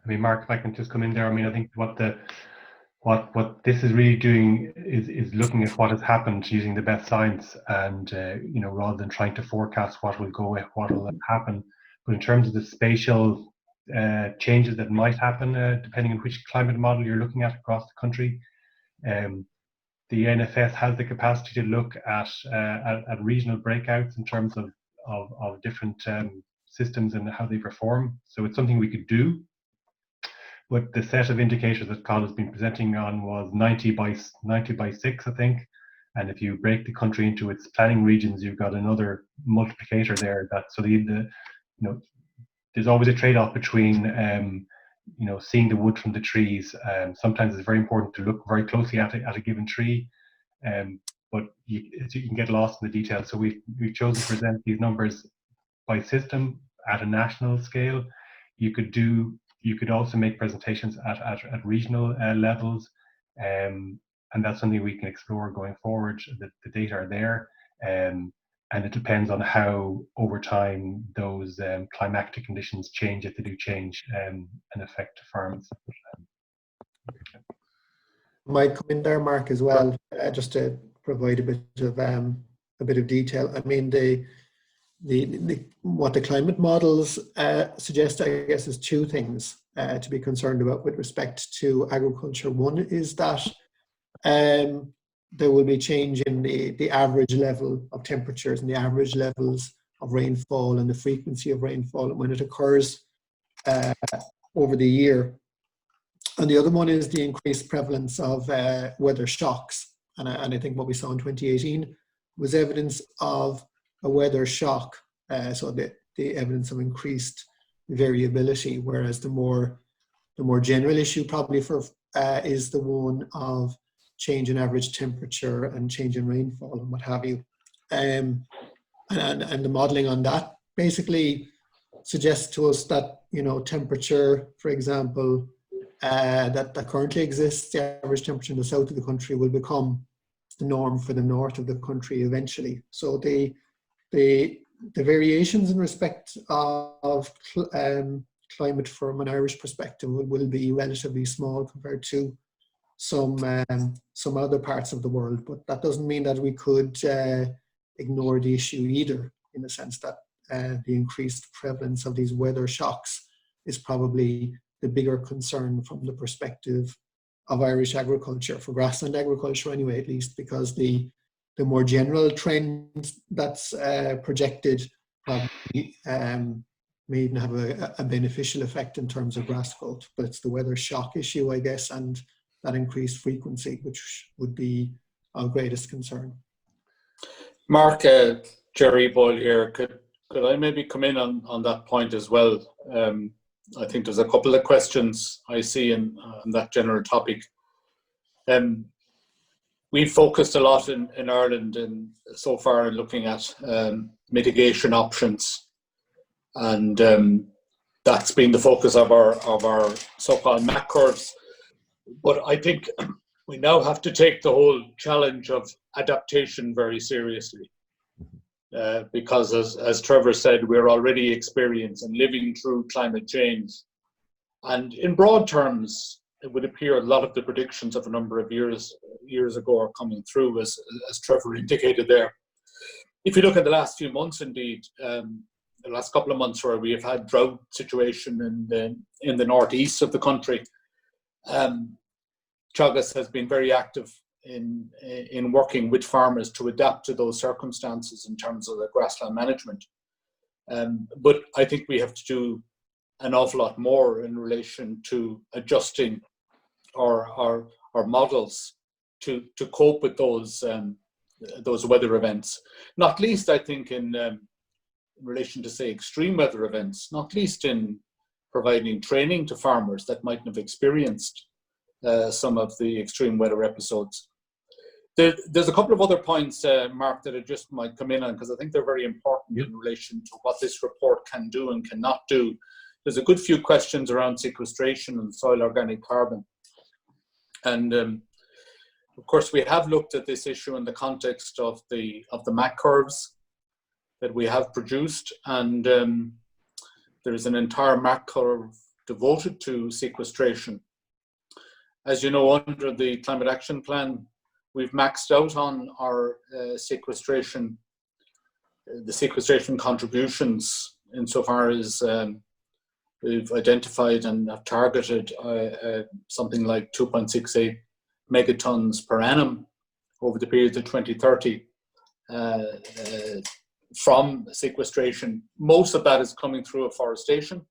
I mean, Mark, if I can just come in there, I mean, I think what this is really doing is looking at what has happened using the best science, and rather than trying to forecast what will happen, but in terms of the spatial changes that might happen depending on which climate model you're looking at across the country. The NFS has the capacity to look at regional breakouts in terms of different systems and how they perform. So it's something we could do. But the set of indicators that Cathal has been presenting on was 90 by 6, I think. And if you break the country into its planning regions, you've got another multiplicator there. There's always a trade-off between seeing the wood from the trees. Sometimes it's very important to look very closely at a given tree, but you can get lost in the details. So we've chosen to present these numbers by system at a national scale. You could also make presentations at regional levels, and that's something we can explore going forward. The data are there, and it depends on how over time those climatic conditions change, if they do change, and affect farms. Might come in there, Mark, as well, just to provide a bit of detail. I mean, what the climate models suggest, I guess, is two things to be concerned about with respect to agriculture. One is that there will be change in the average level of temperatures and the average levels rainfall and the frequency of rainfall and when it occurs over the year. And the other one is the increased prevalence of weather shocks. And I think what we saw in 2018 was evidence of a weather shock. So the evidence of increased variability, whereas the more general issue probably is the one of change in average temperature and change in rainfall and what have you. And the modelling on that basically suggests to us that, you know, temperature, for example, that currently exists, the average temperature in the south of the country will become the norm for the north of the country eventually. So the variations in respect of climate from an Irish perspective will be relatively small compared to some other parts of the world. But that doesn't mean that we could ignore the issue either, in the sense that the increased prevalence of these weather shocks is probably the bigger concern from the perspective of Irish agriculture, for grassland agriculture anyway, at least, because the more general trend that's projected probably may even have a beneficial effect in terms of grass growth, but it's the weather shock issue, I guess, and that increased frequency, which would be our greatest concern. Mark, Jerry Boyle here, could I maybe come in on that point as well? I think there's a couple of questions I see on that general topic. We've focused a lot in Ireland so far in looking at mitigation options, and that's been the focus of our so-called MAC curves. But I think we now have to take the whole challenge of adaptation very seriously. Because as Trevor said, we're already experiencing and living through climate change. And in broad terms, it would appear a lot of the predictions of a number of years ago are coming through, as Trevor indicated there. If you look at the last few months, indeed, the last couple of months where we have had drought situation in the northeast of the country, Teagasc has been very active in working with farmers to adapt to those circumstances in terms of the grassland management. But I think we have to do an awful lot more in relation to adjusting our models to cope with those weather events. Not least, I think, in relation to, say, extreme weather events, not least in providing training to farmers that mightn't have experienced some of the extreme weather episodes. There's a couple of other points, Mark, that I just might come in on, because I think they're very important in relation to what this report can do and cannot do. There's a good few questions around sequestration and soil organic carbon. And of course, we have looked at this issue in the context of the MAC curves that we have produced. And there is an entire MAC curve devoted to sequestration. As you know, under the Climate Action Plan, we've maxed out on our sequestration, the sequestration contributions, insofar as we've identified and have targeted something like 2.68 megatons per annum over the period to 2030 from sequestration. Most of that is coming through afforestation,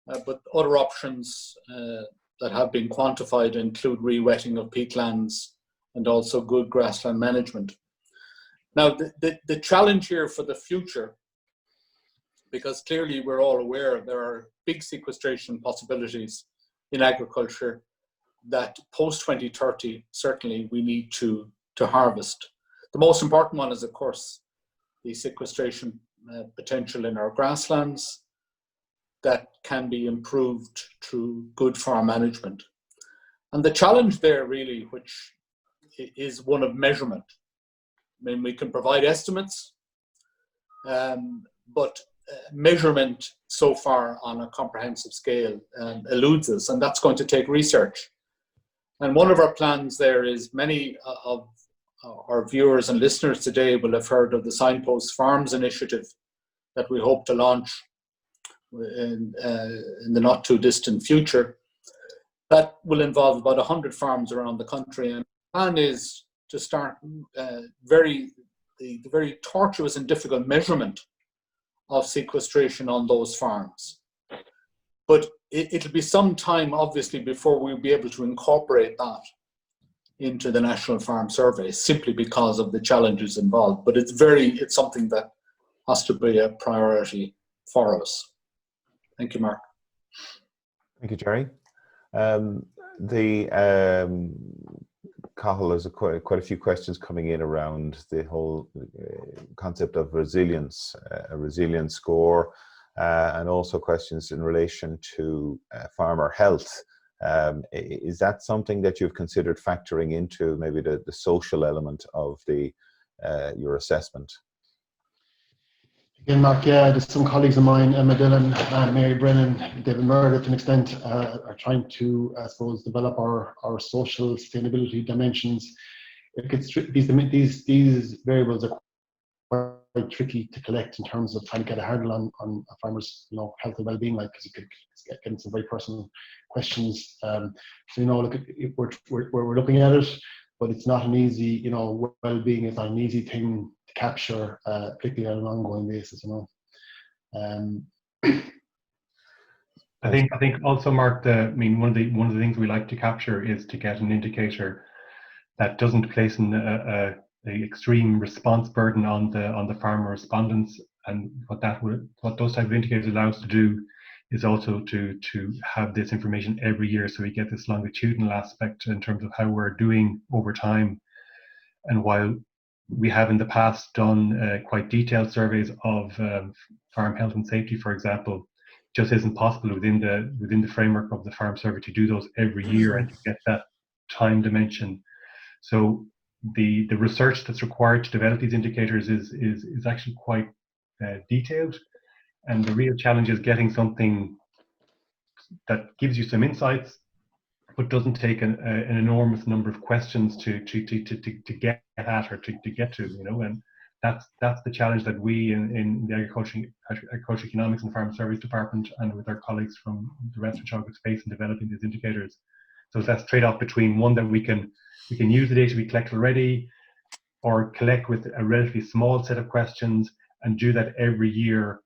but other options that have been quantified include re-wetting of peatlands and also good grassland management. Now, the challenge here for the future, because clearly we're all aware there are big sequestration possibilities in agriculture that post-2030, certainly we need to harvest. The most important one is, of course, the sequestration potential in our grasslands that can be improved through good farm management. And the challenge there really, which is one of measurement. I mean, we can provide estimates, but measurement so far on a comprehensive scale eludes us, and that's going to take research. And one of our plans there is, many of our viewers and listeners today will have heard of the Signpost Farms initiative that we hope to launch in the not too distant future. That will involve about 100 farms around the country, and the plan is to start very the very tortuous and difficult measurement of sequestration on those farms. But it'll be some time, obviously, before we'll be able to incorporate that into the National Farm Survey, simply because of the challenges involved. But it's something that has to be a priority for us. Thank you, Mark. Thank you, Jerry. Cathal, there's quite a few questions coming in around the whole concept of resilience, a resilience score, and also questions in relation to farmer health. Is that something that you've considered factoring into maybe the social element of your assessment? Again, Mark, yeah, there's some colleagues of mine, Emma Dillon, Mary Brennan, David Meredith, to an extent, are trying to, I suppose, develop our social sustainability dimensions. These variables are quite tricky to collect in terms of trying to get a handle on a farmer's, health and well-being, because you could get into some very personal questions. So, look, we're looking at it, but it's not an easy, well-being is not an easy thing to capture, particularly on an ongoing basis, I think also, Mark, one of the things we like to capture is to get an indicator that doesn't place the extreme response burden on the farmer respondents, and what those type of indicators allow us to do is also to have this information every year, so we get this longitudinal aspect in terms of how we're doing over time. And while we have in the past done quite detailed surveys of farm health and safety, for example, it just isn't possible within the framework of the farm survey to do those every year and to get that time dimension. So the research that's required to develop these indicators is actually quite detailed, and the real challenge is getting something that gives you some insights, but doesn't take an enormous number of questions to get at or to get to, and that's the challenge that we in the agriculture economics and farm service department and with our colleagues from the rest of Teagasc face in developing these indicators. So that's trade-off between one that we can use the data we collect already, or collect with a relatively small set of questions and do that every year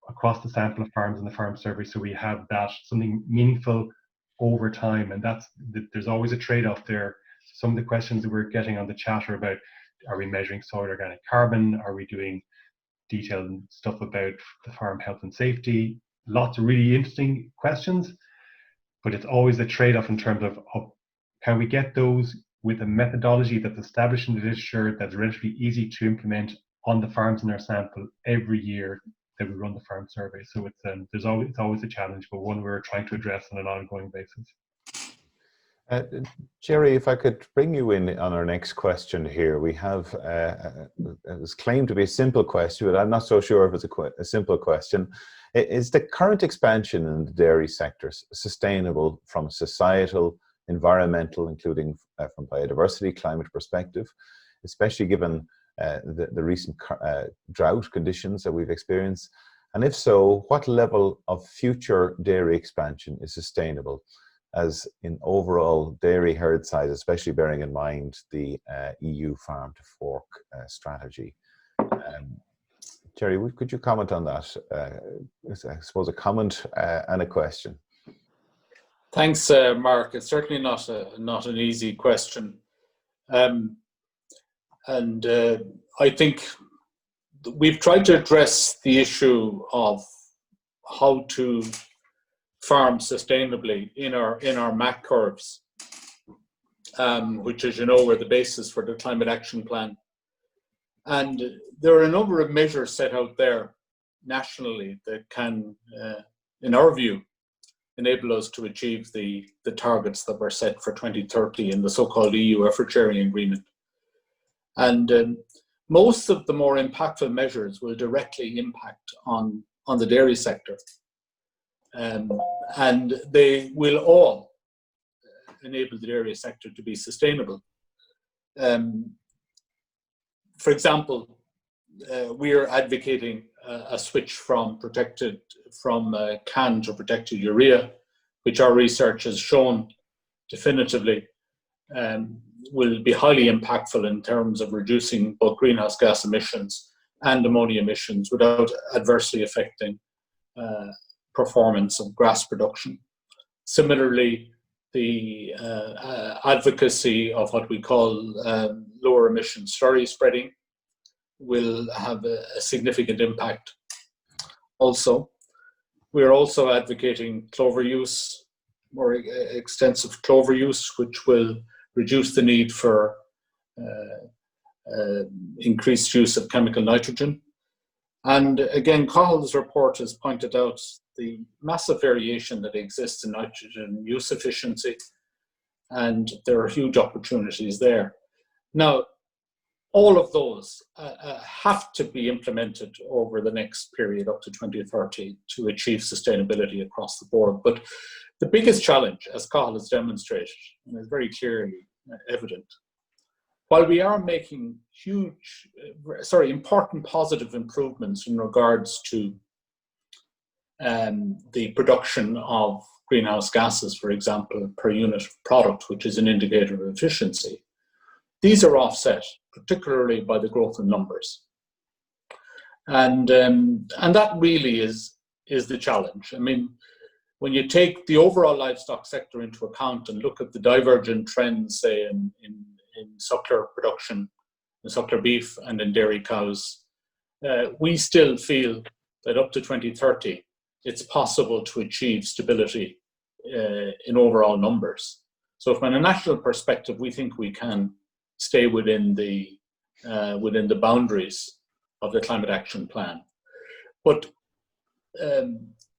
across the sample of farms in the farm survey, so we have that something meaningful over time. And there's always a trade-off there. Some of the questions that we're getting on the chat are about, are we measuring soil organic carbon? Are we doing detailed stuff about the farm health and safety? Lots of really interesting questions, but it's always a trade-off in terms of can we get those with a methodology that's established in the literature, that's relatively easy to implement on the farms in our sample every year that we run the farm survey. So it's always a challenge, but one we're trying to address on an ongoing basis. Jerry, if I could bring you in on our next question here. We have it's claimed to be a simple question, but I'm not so sure if it's a simple question. Is the current expansion in the dairy sector sustainable from a societal, environmental, including from biodiversity, climate perspective, especially given the recent drought conditions that we've experienced? And if so, what level of future dairy expansion is sustainable, as in overall dairy herd size, especially bearing in mind the EU farm to fork strategy? Jerry, could you comment on that? I suppose a comment and a question. Thanks, Mark. It's certainly not an easy question. And I think we've tried to address the issue of how to farm sustainably in our MAC curves, which, as you know, were the basis for the Climate Action Plan. And there are a number of measures set out there nationally that can, in our view, enable us to achieve the targets that were set for 2030 in the so-called EU effort sharing agreement. And most of the more impactful measures will directly impact on the dairy sector. And they will all enable the dairy sector to be sustainable. For example, we are advocating a switch from canned to protected urea, which our research has shown definitively will be highly impactful in terms of reducing both greenhouse gas emissions and ammonia emissions without adversely affecting performance of grass production. Similarly, the advocacy of what we call lower emission slurry spreading will have a significant impact. Also, we're also advocating clover use, more extensive clover use, which will reduce the need for increased use of chemical nitrogen. And again, Cathal's report has pointed out the massive variation that exists in nitrogen use efficiency, and there are huge opportunities there. Now, all of those have to be implemented over the next period up to 2030 to achieve sustainability across the board. But the biggest challenge, as Cathal has demonstrated, and is very clearly evident, while we are making important positive improvements in regards to the production of greenhouse gases, for example, per unit of product, which is an indicator of efficiency, these are offset, particularly by the growth in numbers. And that really is the challenge. I mean, when you take the overall livestock sector into account and look at the divergent trends, say, in suckler production, in suckler beef and in dairy cows, we still feel that up to 2030, it's possible to achieve stability in overall numbers. So from a national perspective, we think we can stay within the boundaries of the Climate Action Plan. But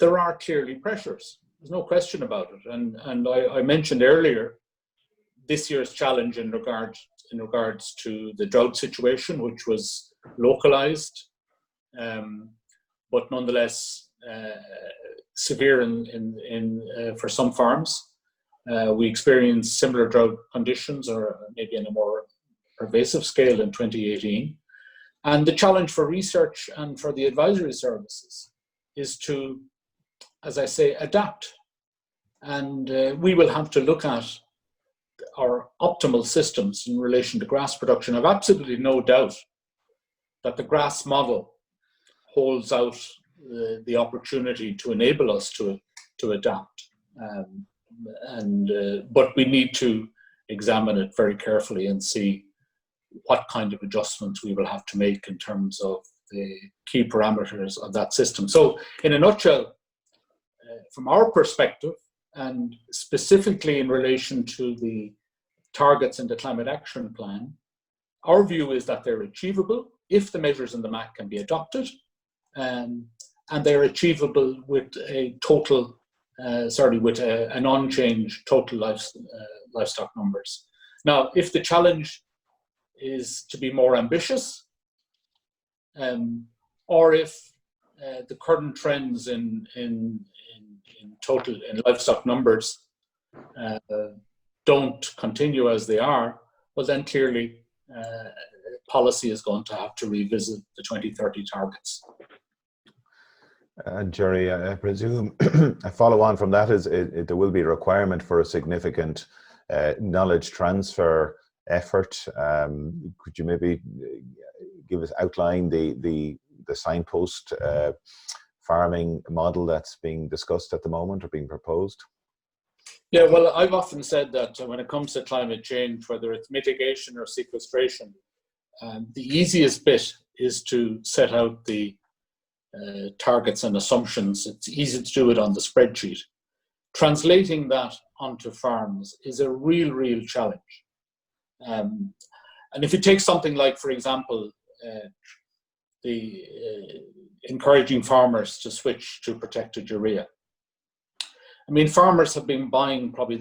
there are clearly pressures. There's no question about it. And I mentioned earlier this year's challenge in regards to the drought situation, which was localized, but nonetheless severe for some farms. We experienced similar drought conditions, or maybe in a more pervasive scale, in 2018. And the challenge for research and for the advisory services is to, as I say, adapt. And we will have to look at our optimal systems in relation to grass production. I've absolutely no doubt that the grass model holds out the opportunity to enable us to adapt. But we need to examine it very carefully and see what kind of adjustments we will have to make in terms of the key parameters of that system. So in a nutshell, from our perspective, and specifically in relation to the targets in the Climate Action Plan, our view is that they're achievable if the measures in the MAC can be adopted, and they're achievable with a total, with an unchanged total livestock numbers. Now, if the challenge is to be more ambitious, or if the current trends in livestock numbers don't continue as they are, well then clearly policy is going to have to revisit the 2030 targets. Jerry, I presume a follow-on from that is there will be a requirement for a significant knowledge transfer effort. Could you maybe outline the signpost farming model that's being discussed at the moment or being proposed? Yeah, well, I've often said that when it comes to climate change, whether it's mitigation or sequestration, the easiest bit is to set out the targets and assumptions. It's easy to do it on the spreadsheet. Translating that onto farms is a real challenge. And if you take something like, for example, the encouraging farmers to switch to protected urea. I mean, farmers have been buying probably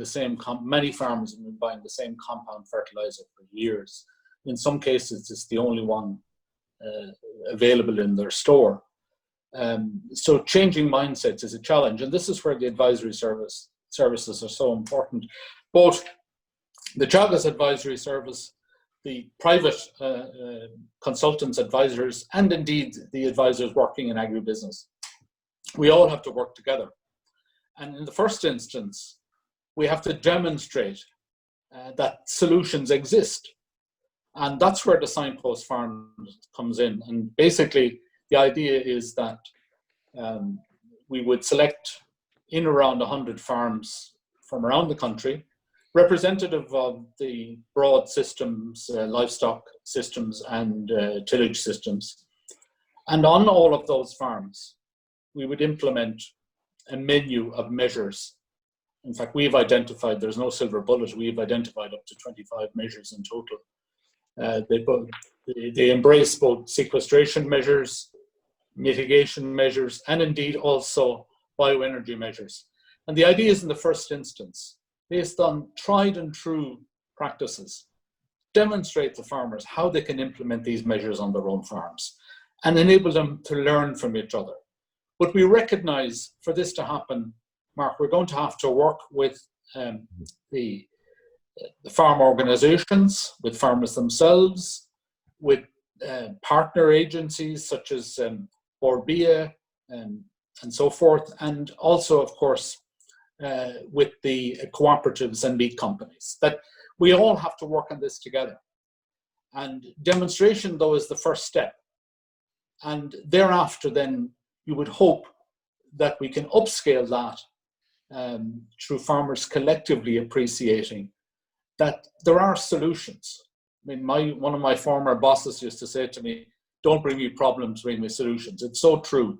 many farmers have been buying the same compound fertilizer for years. In some cases, it's the only one available in their store. So changing mindsets is a challenge, and this is where the advisory services are so important. Both the Teagasc advisory service, the private consultants, advisors, and indeed the advisors working in agribusiness. We all have to work together. And in the first instance, we have to demonstrate that solutions exist. And that's where the signpost farm comes in. And basically, the idea is that we would select in around 100 farms from around the country, representative of the broad systems, livestock systems and tillage systems. And on all of those farms, we would implement a menu of measures. In fact, we've identified, there's no silver bullet, we've identified up to 25 measures in total. They embrace both sequestration measures, mitigation measures, and indeed also bioenergy measures. And the idea is, in the first instance, based on tried and true practices, demonstrate to farmers how they can implement these measures on their own farms and enable them to learn from each other. But we recognize for this to happen, Mark, we're going to have to work with the farm organizations, with farmers themselves, with partner agencies such as Orbea and so forth, and also, of course, with the cooperatives and meat companies. That we all have to work on this together. And demonstration, though, is the first step. And thereafter, then, you would hope that we can upscale that through farmers collectively appreciating that there are solutions. I mean, one of my former bosses used to say to me, "Don't bring me problems, bring me solutions." It's so true.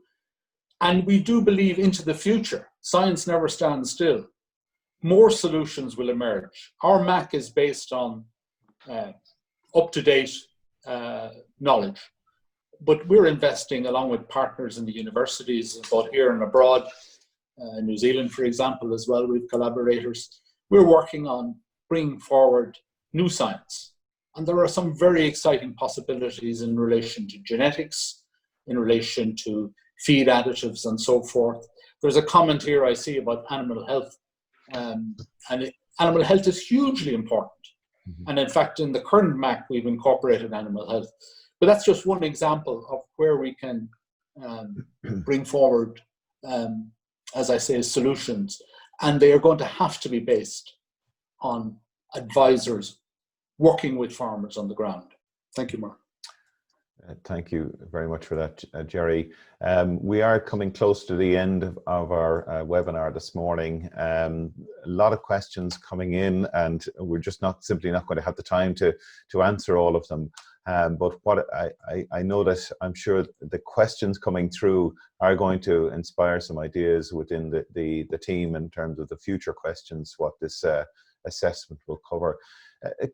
And we do believe into the future. Science never stands still. More solutions will emerge. Our MAC is based on up-to-date knowledge. But we're investing along with partners in the universities, both here and abroad, New Zealand, for example, as well, with collaborators. We're working on bringing forward new science. And there are some very exciting possibilities in relation to genetics, in relation to feed additives and so forth. There's a comment here I see about animal health. Animal health is hugely important. Mm-hmm. And in fact, in the current MAC, we've incorporated animal health. But that's just one example of where we can bring forward, as I say, solutions. And they are going to have to be based on advisors working with farmers on the ground. Thank you, Mark. Thank you very much for that, Jerry. We are coming close to the end of our webinar this morning. A lot of questions coming in, and we're just simply not going to have the time to answer all of them. But what I know that I'm sure the questions coming through are going to inspire some ideas within the team in terms of the future questions, what this assessment will cover.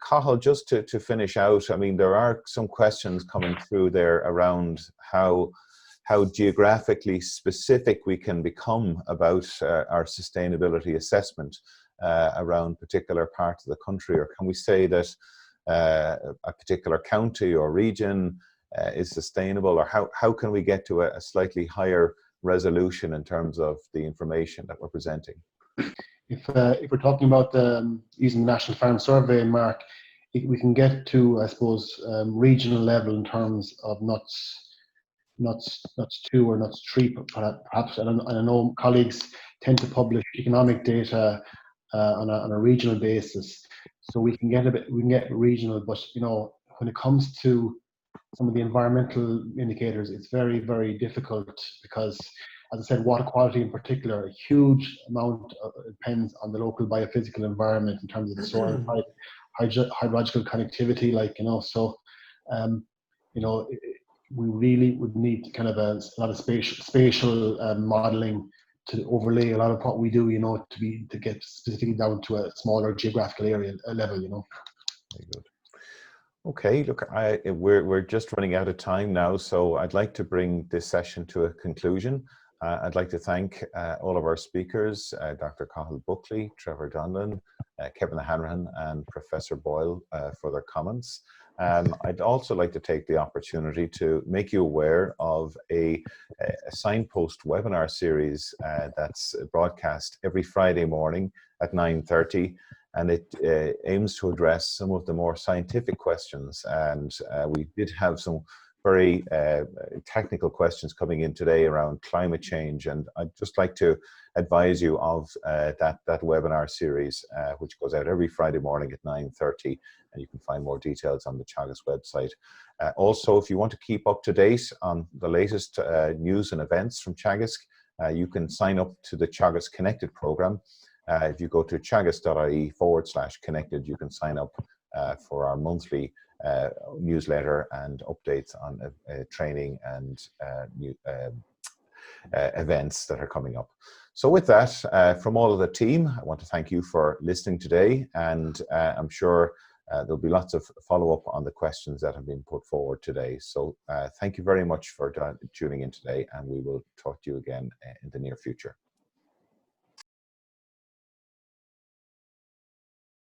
Cathal, just to finish out, I mean, there are some questions coming through there around how geographically specific we can become about our sustainability assessment around particular parts of the country, or can we say that a particular county or region is sustainable, or how can we get to a slightly higher resolution in terms of the information that we're presenting? If we're talking about using the National Farm Survey, Mark, we can get to, I suppose, regional level in terms of nuts 2 or nuts 3, perhaps. And I know colleagues tend to publish economic data on a regional basis, so we can get regional. But you know, when it comes to some of the environmental indicators, it's very, very difficult because, as I said, water quality in particular, a huge amount depends on the local biophysical environment in terms of the soil type, hydrological connectivity, we really would need kind of a lot of spatial modeling to overlay a lot of what we do, to get specifically down to a smaller geographical area level, Very good. Okay, look, we're just running out of time now, so I'd like to bring this session to a conclusion. I'd like to thank all of our speakers, Dr. Cathal Buckley, Trevor Donlan, Kevin Hanrahan, and Professor Boyle for their comments. I'd also like to take the opportunity to make you aware of a signpost webinar series that's broadcast every Friday morning at 9:30, and it aims to address some of the more scientific questions. And we did have some very technical questions coming in today around climate change, and I'd just like to advise you of that webinar series, which goes out every Friday morning at 9:30, and you can find more details on the Teagasc website. Also, if you want to keep up to date on the latest news and events from Teagasc, you can sign up to the Teagasc Connected program. If you go to teagasc.ie/connected, you can sign up for our monthly newsletter and updates on training and new events that are coming up. So with that, from all of the team, I want to thank you for listening today, and I'm sure there'll be lots of follow-up on the questions that have been put forward today. So thank you very much for tuning in today, and we will talk to you again in the near future.